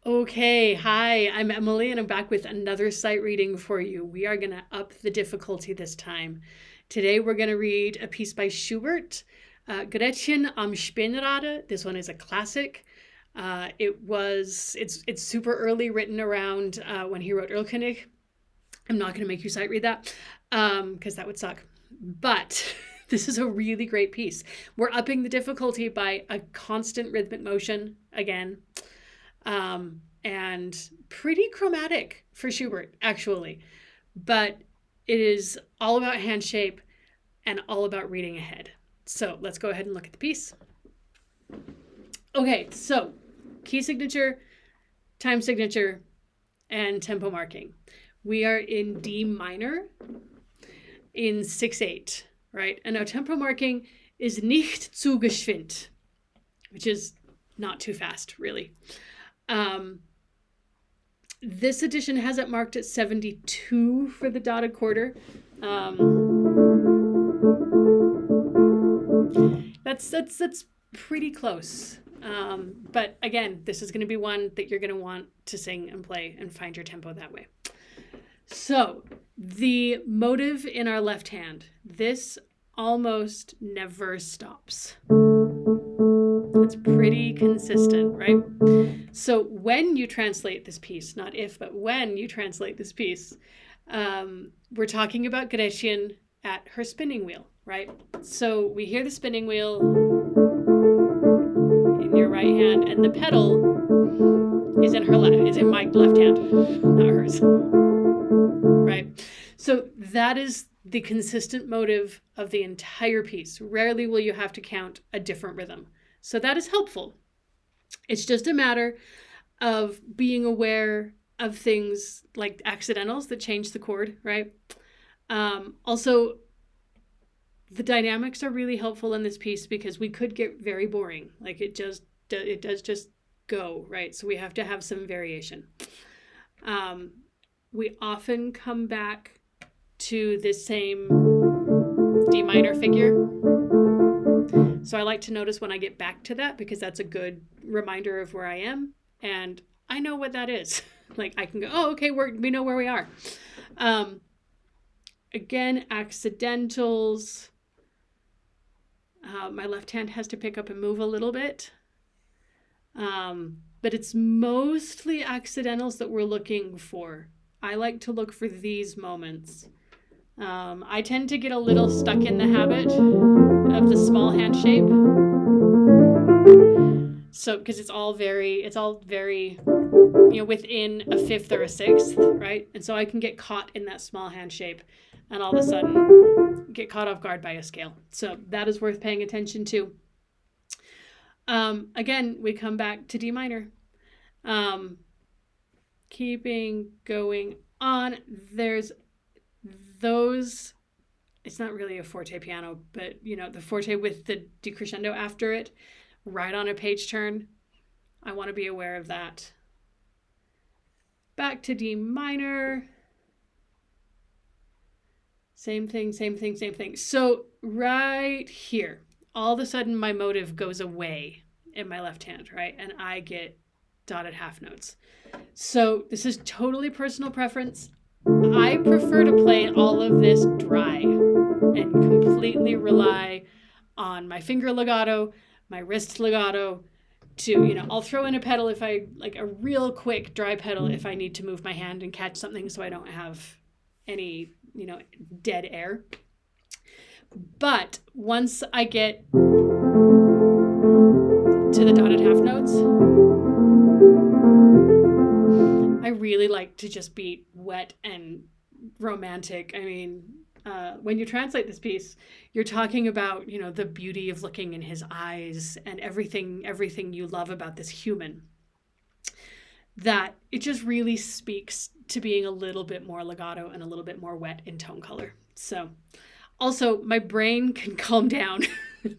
Okay, hi, I'm Emily and I'm back with another sight reading for you. We are going to up the difficulty this time. Today we're going to read a piece by Schubert, Gretchen am Spinnrade. This one is a classic. It's super early, written around when he wrote Erlkönig. I'm not going to make you sight read that because that would suck. But this is a really great piece. We're upping the difficulty by a constant rhythmic motion again. And pretty chromatic for Schubert, actually. But it is all about hand shape and all about reading ahead. So let's go ahead and look at the piece. Okay, so key signature, time signature, and tempo marking. We are in D minor in 6/8, right? And our tempo marking is nicht zu geschwind, which is not too fast, really. This edition has it marked at 72 for the dotted quarter. That's pretty close. But again, this is going to be one that you're going to want to sing and play and find your tempo that way. So the motive in our left hand, this almost never stops. It's pretty consistent, right? So when you translate this piece, not if, but when you translate this piece, we're talking about Gretchen at her spinning wheel, right? So we hear the spinning wheel in your right hand, and the pedal is in my left hand, not hers, right? So that is the consistent motive of the entire piece. Rarely will you have to count a different rhythm. So that is helpful. It's just a matter of being aware of things like accidentals that change the chord, right? Also, the dynamics are really helpful in this piece because we could get very boring. Like it does just go, right? So we have to have some variation. We often come back to the same D minor figure. So I like to notice when I get back to that because that's a good reminder of where I am. And I know what that is. Like I can go, oh, okay, we know where we are. Again, accidentals. My left hand has to pick up and move a little bit. But it's mostly accidentals that we're looking for. I like to look for these moments. I tend to get a little stuck in the habit of the small hand shape. So, because it's all very, within a fifth or a sixth, right? And so I can get caught in that small hand shape and all of a sudden get caught off guard by a scale. So that is worth paying attention to. Again, we come back to D minor. Keeping going on, there's those, it's not really a forte piano, but the forte with the decrescendo after it, right on a page turn. I want to be aware of that. Back to D minor. Same thing. So right here, all of a sudden my motive goes away in my left hand, right? And I get dotted half notes. So this is totally personal preference. I prefer to play all of this dry and completely rely on my finger legato, my wrist legato to, I'll throw in a pedal if I like a real quick dry pedal if I need to move my hand and catch something so I don't have any, dead air. But once I get to the dotted half notes, I really like to just be wet and romantic. I mean, when you translate this piece, you're talking about, the beauty of looking in his eyes and everything you love about this human. That it just really speaks to being a little bit more legato and a little bit more wet in tone color. So also my brain can calm down.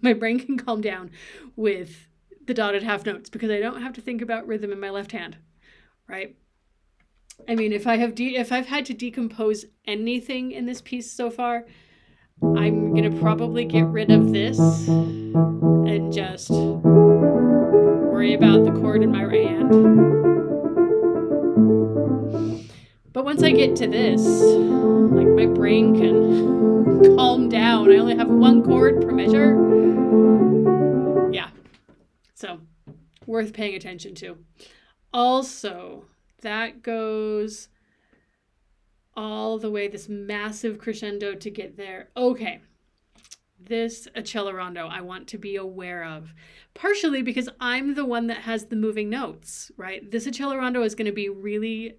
My brain can calm down with the dotted half notes because I don't have to think about rhythm in my left hand, right? I mean, if I've had to decompose anything in this piece so far, I'm going to probably get rid of this and just worry about the chord in my right hand. once I get to this, like my brain can calm down. I only have one chord per measure. Yeah, so worth paying attention to. Also, that goes all the way, this massive crescendo to get there. Okay, this accelerando I want to be aware of, partially because I'm the one that has the moving notes, right? This accelerando is going to be really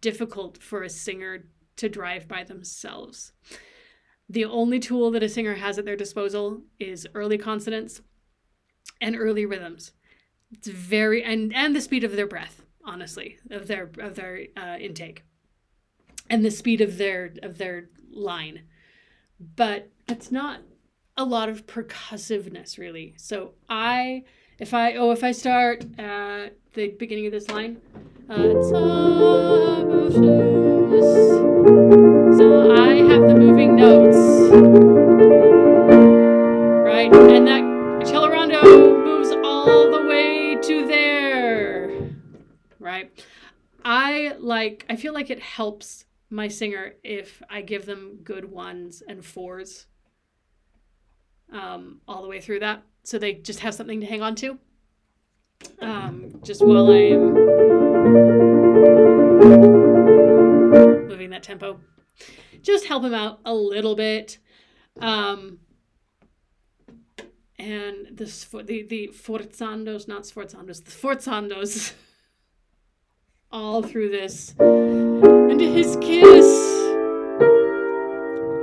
difficult for a singer to drive by themselves. The only tool that a singer has at their disposal is early consonants and early rhythms. It's very, and the speed of their breath, honestly, of their intake, and the speed of their line. But it's not a lot of percussiveness, really. So if I start at the beginning of this line, so I have the moving notes, right? And that accelerando moves all the way to there, right? I feel like it helps my singer if I give them good ones and fours all the way through that, so they just have something to hang on to, just while I'm moving that tempo. Just help them out a little bit. And the forzandos, not sforzandos, the forzandos all through this. And his kiss.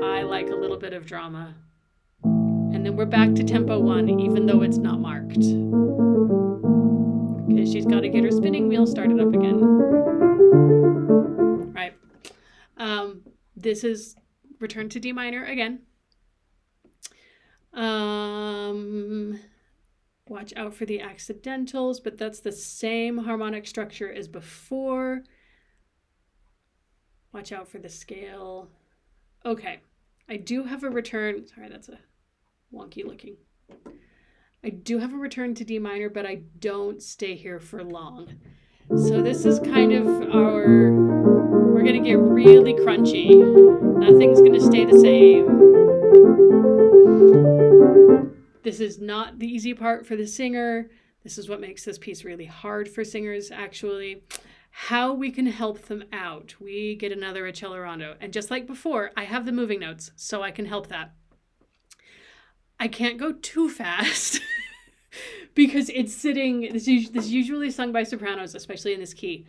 I like a little bit of drama. And then we're back to tempo 1, even though it's not marked. Because she's got to get her spinning wheel started up again. Right. This is return to D minor again. Watch out for the accidentals, but that's the same harmonic structure as before. Watch out for the scale. Okay, I do have a return. Sorry, that's a wonky looking. I do have a return to D minor, but I don't stay here for long. So this is kind of we're gonna get really crunchy. Nothing's gonna stay the same. This is not the easy part for the singer. This is what makes this piece really hard for singers, actually. How we can help them out. We get another accelerando. And just like before, I have the moving notes, so I can help that. I can't go too fast because it's sitting, this is usually sung by sopranos, especially in this key.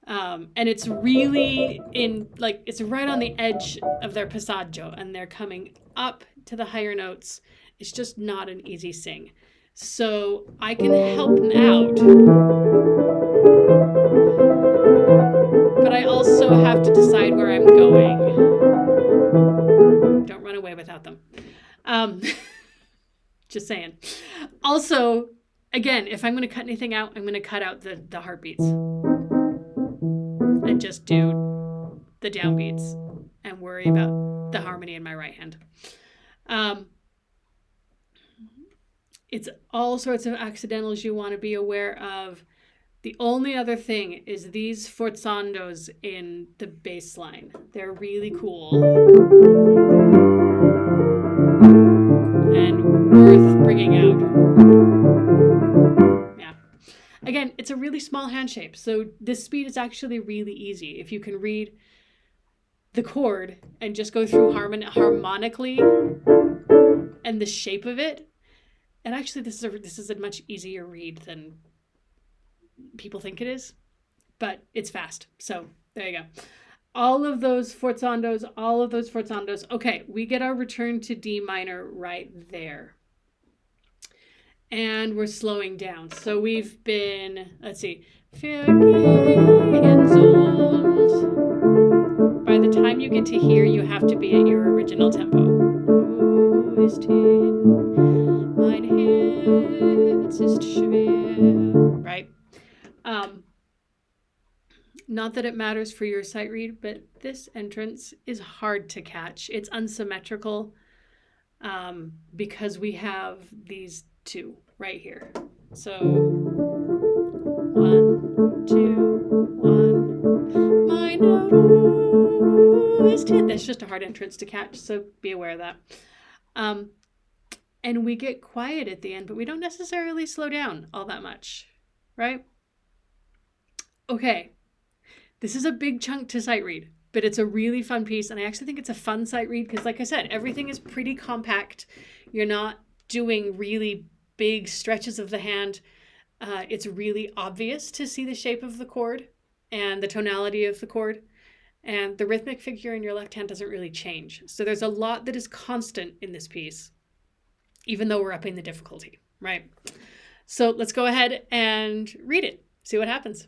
And it's really it's right on the edge of their passaggio, and they're coming up to the higher notes. It's just not an easy sing. So I can help them out, but I also have to decide where I'm going. Don't run away without them. Just saying. Also, again, if I'm going to cut anything out, I'm going to cut out the heartbeats and just do the downbeats and worry about the harmony in my right hand. It's all sorts of accidentals you want to be aware of. The only other thing is these forzandos in the bass line. They're really cool and worth bringing out. Yeah. Again, it's a really small hand shape, so this speed is actually really easy. If you can read the chord and just go through harmonically and the shape of it, and actually this is a much easier read than people think it is, but it's fast. So there you go. All of those forzandos. Okay, we get our return to D minor right there. And we're slowing down. So we've been, let's see. By the time you get to here, you have to be at your original tempo. Right? Not that it matters for your sight read, but this entrance is hard to catch. It's unsymmetrical because we have these two right here. So 1, 2, 1, minor. That's just a hard entrance to catch, so be aware of that. And we get quiet at the end, but we don't necessarily slow down all that much, right? Okay, this is a big chunk to sight read, but it's a really fun piece, and I actually think it's a fun sight read because, like I said, everything is pretty compact. You're not doing really big stretches of the hand. It's really obvious to see the shape of the chord and the tonality of the chord, and the rhythmic figure in your left hand doesn't really change. So there's a lot that is constant in this piece, even though we're upping the difficulty, right? So let's go ahead and read it, see what happens.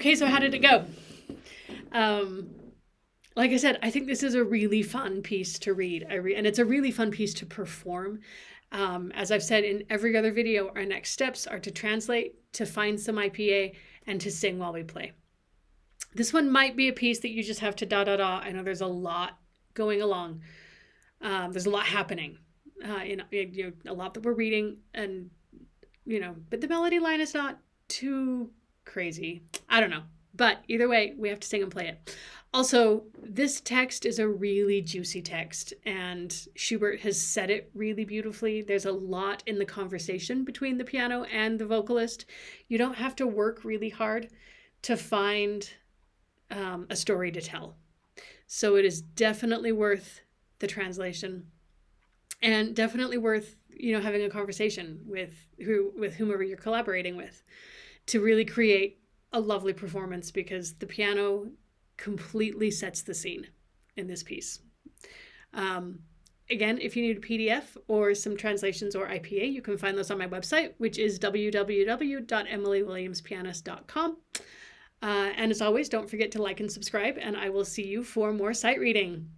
Okay, so how did it go? Like I said, I think this is a really fun piece to read. And it's a really fun piece to perform. As I've said in every other video, our next steps are to translate, to find some IPA, and to sing while we play. This one might be a piece that you just have to da-da-da. I know there's a lot going along. There's a lot happening. A lot that we're reading, and but the melody line is not too crazy. I don't know. But either way, we have to sing and play it. Also, this text is a really juicy text, and Schubert has said it really beautifully. There's a lot in the conversation between the piano and the vocalist. You don't have to work really hard to find a story to tell. So it is definitely worth the translation, and definitely worth having a conversation with whomever you're collaborating with to really create a lovely performance, because the piano completely sets the scene in this piece. Again, if you need a PDF or some translations or IPA, you can find those on my website, which is www.emilywilliamspianist.com. And as always, don't forget to like and subscribe, and I will see you for more sight reading.